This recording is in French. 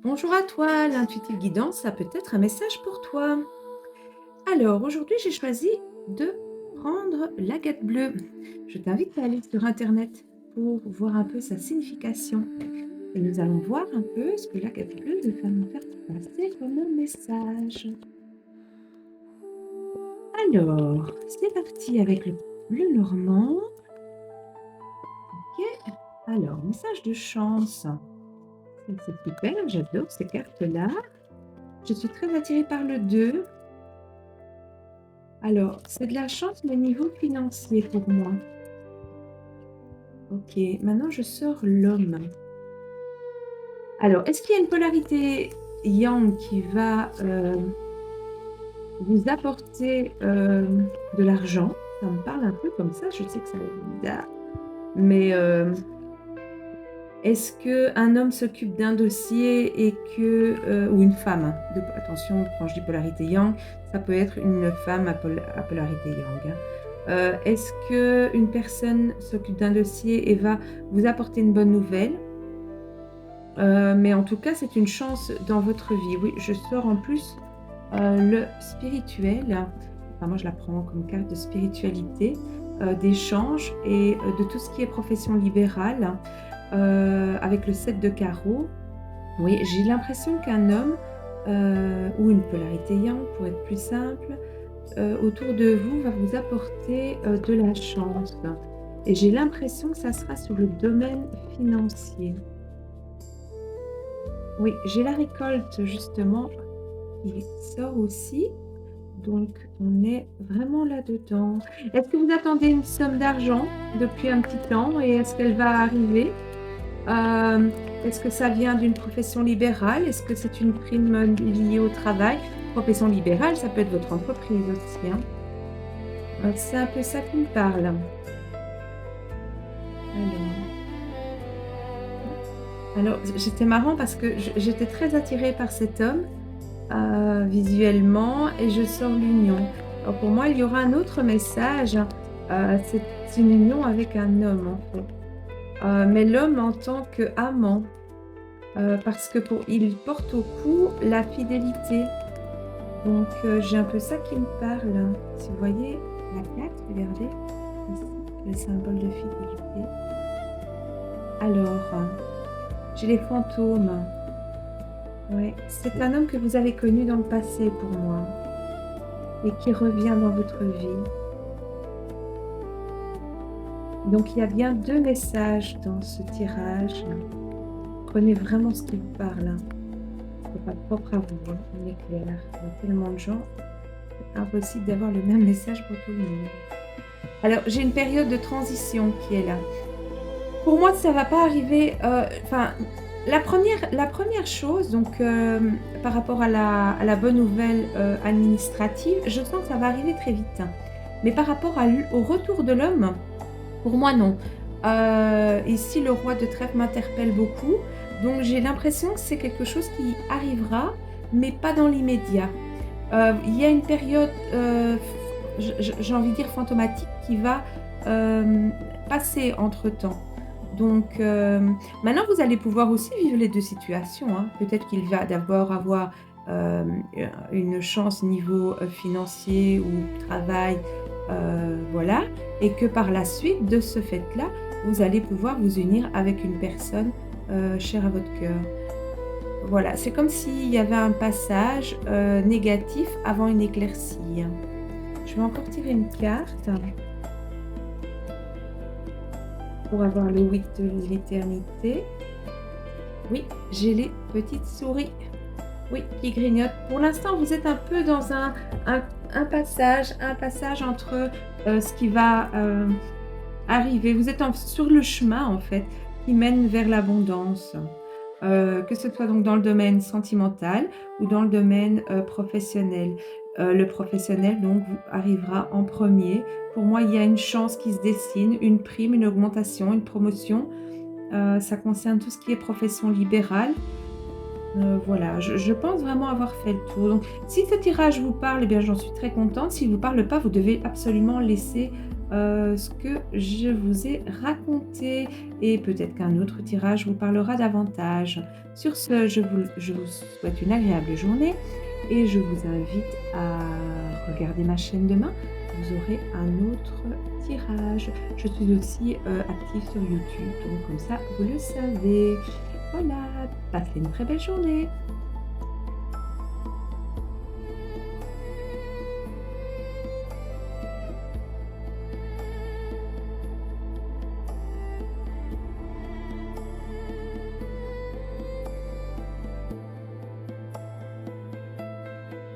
Bonjour à toi, l'intuitive guidance, ça peut être un message pour toi. Alors, aujourd'hui, j'ai choisi de prendre l'agate bleue. Je t'invite à aller sur Internet pour voir un peu sa signification. Et nous allons voir un peu ce que l'agate bleue va nous faire passer comme un message. Alors, c'est parti avec le bleu normand. Ok. Alors, message de chance. Ça, c'est super, j'adore ces cartes-là. Je suis très attirée par le 2. Alors, c'est de la chance, mais niveau financier pour moi. Ok, maintenant je sors l'homme. Alors, est-ce qu'il y a une polarité yang qui va vous apporter de l'argent? Ça me parle un peu comme ça, je sais que ça va être bizarre. Mais est-ce qu'un homme s'occupe d'un dossier et que, ou une femme, hein, attention, quand je dis polarité yang, ça peut être une femme à polarité yang, hein. Est-ce qu'une personne s'occupe d'un dossier et va vous apporter une bonne nouvelle? Mais en tout cas, c'est une chance dans votre vie. Oui, je sors en plus le spirituel. Enfin, moi, je la prends comme carte de spiritualité, d'échange et de tout ce qui est profession libérale. Avec le 7 de carreau, oui, j'ai l'impression qu'un homme, ou une polarité yang pour être plus simple, autour de vous va vous apporter, de la chance et j'ai l'impression que ça sera sur le domaine financier. Oui, j'ai la récolte justement qui sort aussi, donc on est vraiment là-dedans. Est-ce que vous attendez une somme d'argent depuis un petit temps et est-ce qu'elle va arriver? Est-ce que ça vient d'une profession libérale? Est-ce que c'est une prime, liée au travail? Profession libérale, ça peut être votre entreprise aussi, hein. C'est un peu ça qui me parle. Alors, c'était marrant parce que j'étais très attirée par cet homme, visuellement et je sors l'union. Alors pour moi, il y aura un autre message, c'est une union avec un homme, en fait, mais l'homme en tant qu'amant. Parce que il porte au cou la fidélité. Donc j'ai un peu ça qui me parle. Si vous voyez la carte, regardez, ici, le symbole de fidélité. Alors, j'ai les fantômes. Ouais, c'est un homme que vous avez connu dans le passé pour moi et qui revient dans votre vie. Donc il y a bien 2 messages dans ce tirage. Prenez vraiment ce qui vous parle. C'est pas propre à vous, hein, on est clair. Il y a tellement de gens, c'est impossible d'avoir le même message pour tout le monde. Alors, j'ai une période de transition qui est là. Pour moi, ça va pas arriver, enfin, la première chose, donc, par rapport à la bonne nouvelle, administrative, je sens que ça va arriver très vite, hein. Mais par rapport au retour de l'homme, pour moi, non. Ici, le roi de trèfle m'interpelle beaucoup, donc j'ai l'impression que c'est quelque chose qui arrivera, mais pas dans l'immédiat. Il y a une période, j'ai envie de dire fantomatique qui va, passer entre-temps. Donc, maintenant vous allez pouvoir aussi vivre les 2 situations, hein. Peut-être qu'il va d'abord avoir, une chance niveau, financier ou travail, voilà, et que par la suite de ce fait-là, vous allez pouvoir vous unir avec une personne, chère à votre cœur. Voilà, c'est comme s'il y avait un passage, négatif avant une éclaircie. Je vais encore tirer une carte pour avoir le 8 de l'éternité. Oui, j'ai les petites souris, oui, qui grignotent. Pour l'instant, vous êtes un peu dans un passage entre, ce qui va, arriver. Vous êtes sur le chemin, en fait, qui mène vers l'abondance. Que ce soit donc dans le domaine sentimental ou dans le domaine, professionnel. Le professionnel donc arrivera en premier. Pour moi, il y a une chance qui se dessine, une prime, une augmentation, une promotion. Ça concerne tout ce qui est profession libérale. Voilà, je pense vraiment avoir fait le tour. Donc si ce tirage vous parle, eh bien j'en suis très contente. S'il ne vous parle pas, vous devez absolument laisser, ce que je vous ai raconté et peut-être qu'un autre tirage vous parlera davantage. Sur ce, je vous souhaite une agréable journée et je vous invite à regarder ma chaîne demain. Vous aurez un autre tirage. Je suis aussi, active sur YouTube, donc comme ça, vous le savez. Voilà, passez une très belle journée.